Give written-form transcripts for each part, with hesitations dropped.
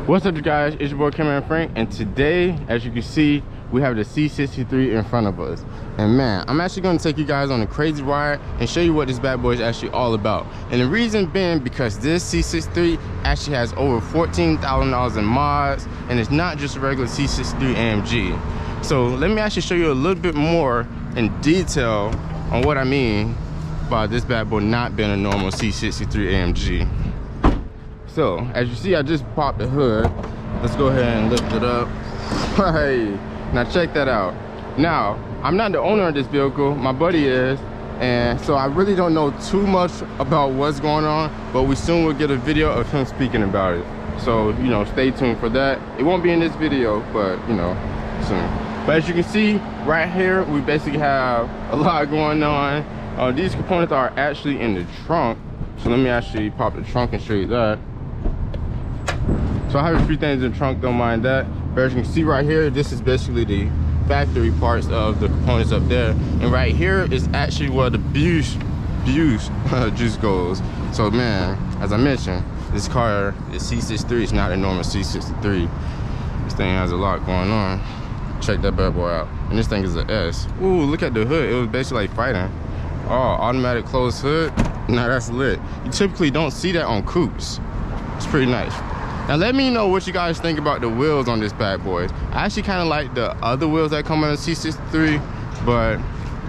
What's up, you guys? It's your boy Cameron Frank, and today, as you can see, we have the C63 in front of us. And man, I'm actually going to take you guys on a crazy ride and show you what this bad boy is actually all about. And the reason being because this C63 actually has over $14,000 in mods, and it's not just a regular C63 AMG. So let me actually show you a little bit more in detail on what I mean by this bad boy not being a normal C63 AMG. So, as you see, I just popped the hood. Let's go ahead and lift it up. Hey, now check that out. Now, I'm not the owner of this vehicle, my buddy is, and so I really don't know too much about what's going on, but we soon will get a video of him speaking about it. So, you know, stay tuned for that. It won't be in this video, but, you know, soon. But as you can see, right here, we basically have a lot going on. These components are actually in the trunk. So let me actually pop the trunk and show you that. So I have a few things in the trunk, don't mind that. But as you can see right here, this is basically the factory parts of the components up there. And right here is actually where the juice goes. So man, as I mentioned, this car, the C63, is not a normal C63. This thing has a lot going on. Check that bad boy out. And this thing is an S. Ooh, look at the hood. It was basically like fighting. Oh, automatic closed hood. Now that's lit. You typically don't see that on coupes. It's pretty nice. Now let me know what you guys think about the wheels on this bad boy. I actually kind of like the other wheels that come on the C63, but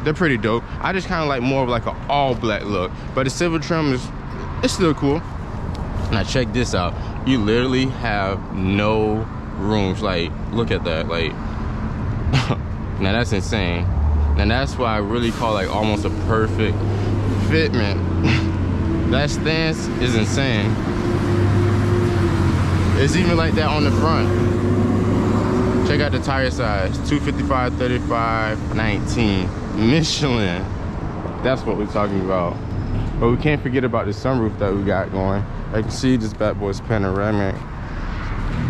they're pretty dope. I just kind of like more of like an all black look, but the silver trim it's still cool. Now check this out. You literally have no rooms. Like, look at that. Like, now that's insane. And that's why I really call like almost a perfect fitment. That stance is insane. It's even like that on the front. Check out the tire size, 255, 35, 19. Michelin. That's what we're talking about. But we can't forget about the sunroof that we got going. As you can see, this bad boy's panoramic.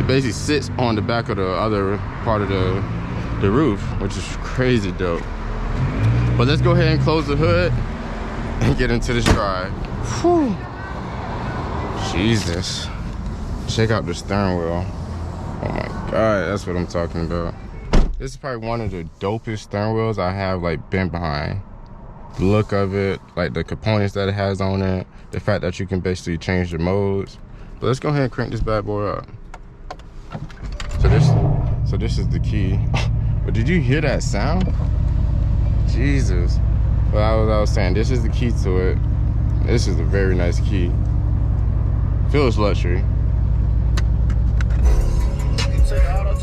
It basically sits on the back of the other part of the roof, which is crazy dope. But let's go ahead and close the hood and get into this drive. Whew. Jesus. Check out the steering wheel. Oh my God, that's what I'm talking about. This is probably one of the dopest steering wheels I have like been behind. The look of it, like the components that it has on it, the fact that you can basically change the modes. But let's go ahead and crank this bad boy up. So this is the key. But did you hear that sound? Jesus. Well, I was saying, this is the key to it. This is a very nice key. Feels luxury.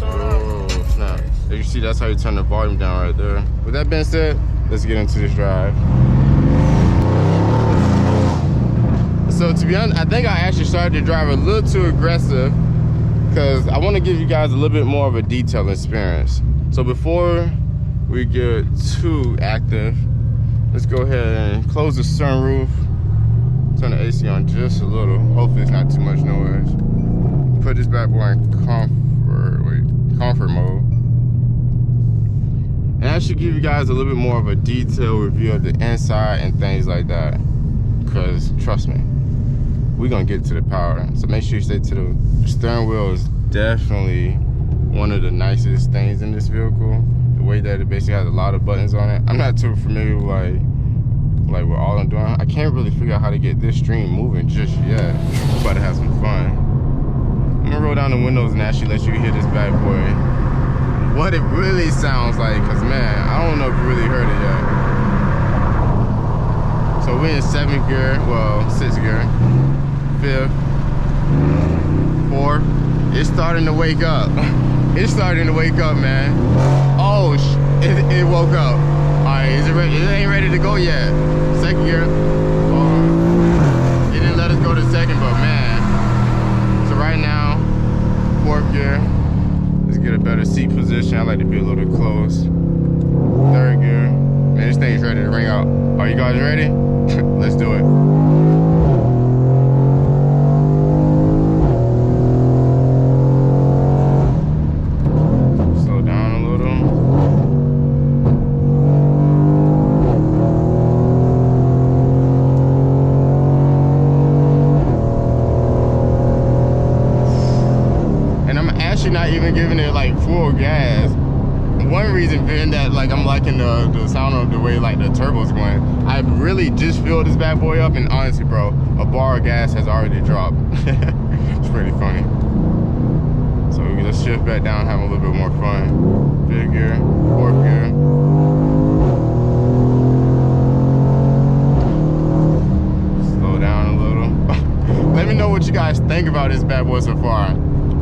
Oh snap. As you see, that's how you turn the volume down right there. With that being said, let's get into this drive. So to be honest, I think I actually started to drive a little too aggressive because I want to give you guys a little bit more of a detailed experience. So before we get too active, let's go ahead and close the sunroof, turn the AC on just a little. Hopefully it's not too much noise. Put this bad boy in comfort mode. And that should give you guys a little bit more of a detailed review of the inside and things like that. Because trust me, we're gonna get to the power. So make sure you stay to the steering wheel. Is definitely one of the nicest things in this vehicle. The way that it basically has a lot of buttons on it. I'm not too familiar with like what all I'm doing. I can't really figure out how to get this stream moving just yet. We're about to have some fun. I'm gonna roll down the windows and actually let you hear this bad boy. What it really sounds like, cause man, I don't know if you really heard it yet. So we're in 7th gear, well, 6th gear, 5th, 4th. It's starting to wake up. It's starting to wake up, man. Oh, it woke up. All right, is it ready? It ain't ready to go yet. 2nd gear. It didn't let us go to 2nd, but man. So right now, 4th gear. Let's get a better seat position. I like to be a little close. 3rd gear. Man, this thing's ready to ring out. Are you guys ready? Let's do it. actually not even giving it like full gas. One reason being that like I'm liking the sound of the way like the turbo's going. I really just filled this bad boy up, and honestly, bro, a bar of gas has already dropped. It's pretty funny. So let's shift back down, have a little bit more fun. Fifth gear, fourth gear. Slow down a little. Let me know what you guys think about this bad boy so far.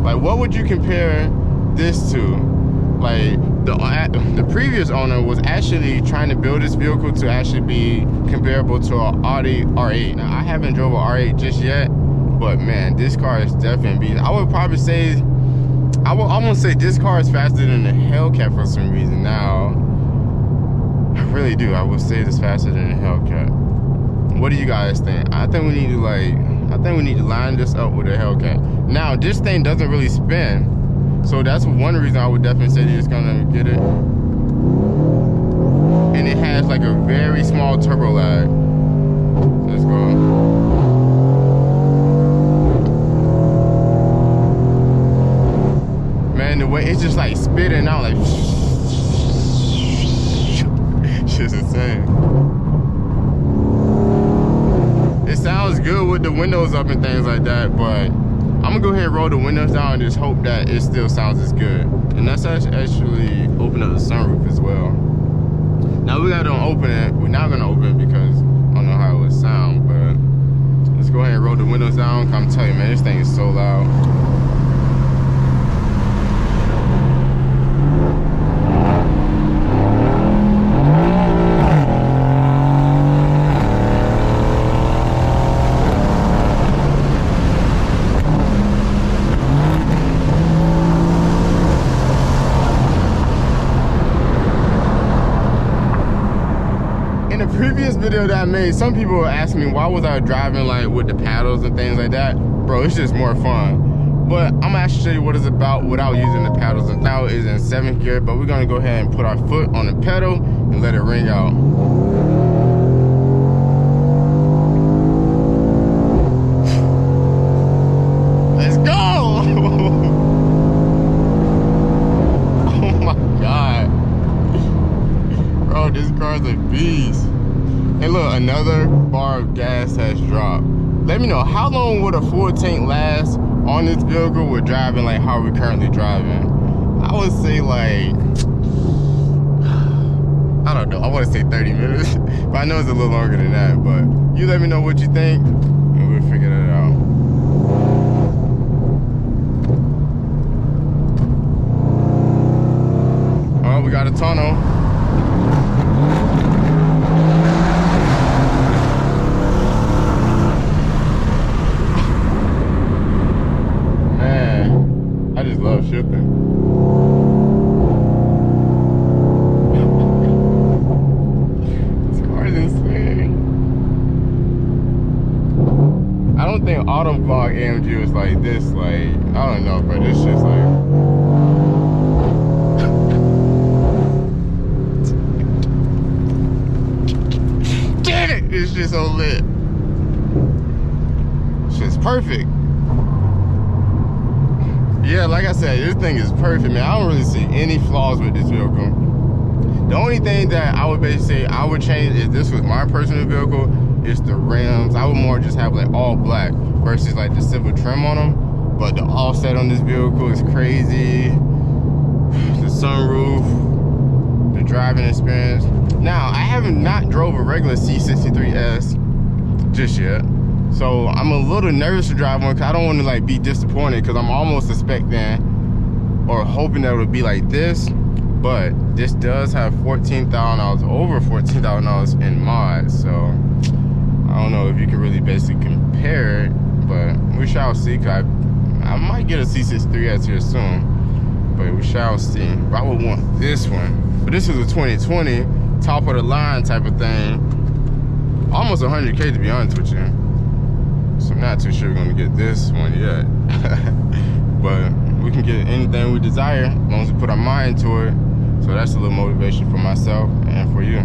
Like, what would you compare this to? Like, the previous owner was actually trying to build this vehicle to actually be comparable to an Audi R8. Now, I haven't drove an R8 just yet, but man, this car is definitely beating. I would probably say, I would almost say this car is faster than the Hellcat for some reason. Now, I really do. I would say it's faster than the Hellcat. What do you guys think? I think we need to line this up with the Hellcat. Now, this thing doesn't really spin. So that's one reason I would definitely say it's gonna get it. And it has like a very small turbo lag. Let's go. Man, the way it's just like spitting out like shit's insane. It sounds good with the windows up and things like that, but I'm gonna go ahead and roll the windows down and just hope that it still sounds as good. And that's actually open up the sunroof as well. Now we gotta open it. We're not gonna open it because I don't know how it would sound, but let's go ahead and roll the windows down. I'm telling you, man, this thing is so loud. Previous video that I made, some people were asking me why was I driving like with the paddles and things like that. Bro, it's just more fun. But I'm gonna actually show you what it's about without using the paddles. And now it's in 7th gear, but we're gonna go ahead and put our foot on the pedal and let it ring out. Let's go! Oh my God. Bro, this car's a beast. Hey look, another bar of gas has dropped. Let me know, how long would a full tank last on this vehicle with driving like how we're currently driving? I would say like, I don't know, I want to say 30 minutes, but I know it's a little longer than that. But you let me know what you think, and we'll figure that out. Oh, we got a tunnel. I just love shifting. This car is insane. I don't think auto vlog AMG was like this. Like, I don't know, but this shit's like. Damn it! It's just so lit. Shit's perfect. Yeah, like I said, this thing is perfect, man. I don't really see any flaws with this vehicle. The only thing that I would basically say I would change if this was my personal vehicle is the rims. I would more just have like all black versus like the silver trim on them. But the offset on this vehicle is crazy. The sunroof, the driving experience. Now, I haven't not drove a regular C63S just yet. So I'm a little nervous to drive one because I don't want to like be disappointed, because I'm almost expecting or hoping that it would be like this. But this does have $14,000, over $14,000 in mods. So I don't know if you can really basically compare it, but we shall see. Cause I might get a C63S here soon, but we shall see. But I would want this one. But this is a 2020 top of the line type of thing. Almost 100K to be honest with you. So I'm not too sure we're gonna get this one yet. But we can get anything we desire as long as we put our mind to it. So that's a little motivation for myself and for you.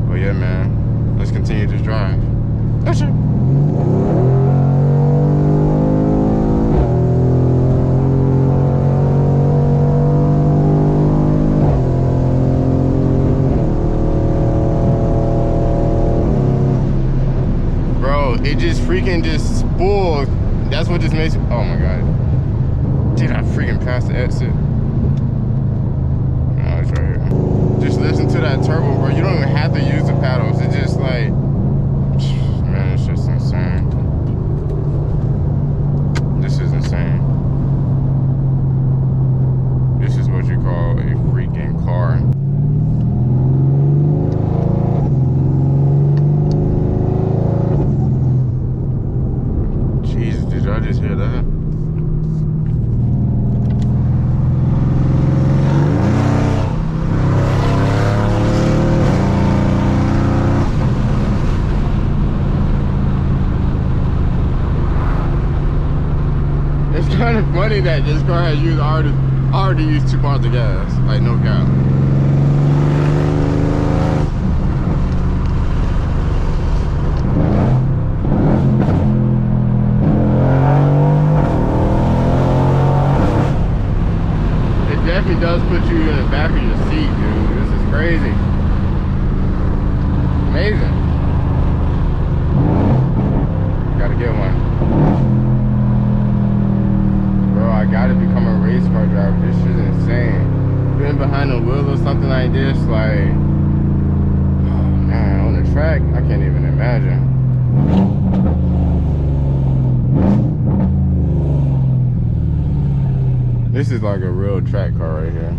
But yeah, man, let's continue to drive. That's it. freaking just spoiled. That's what just makes me, oh my god. Did I freaking pass the exit? No, it's right here. Just listen to that turbo, bro. You don't even have to use the paddles. It's just like, man, it's just insane. This is insane. This is what you call a freaking car. Jesus, did y'all just hear that? It's kind of funny that this car has used already used 2 bars of gas, like no cap. It definitely does put you in the back of your seat, dude. This is crazy. Amazing. Gotta get one. I gotta become a race car driver. This shit is insane. Being behind the wheel or something like this, like, oh man, on the track, I can't even imagine. This is like a real track car right here.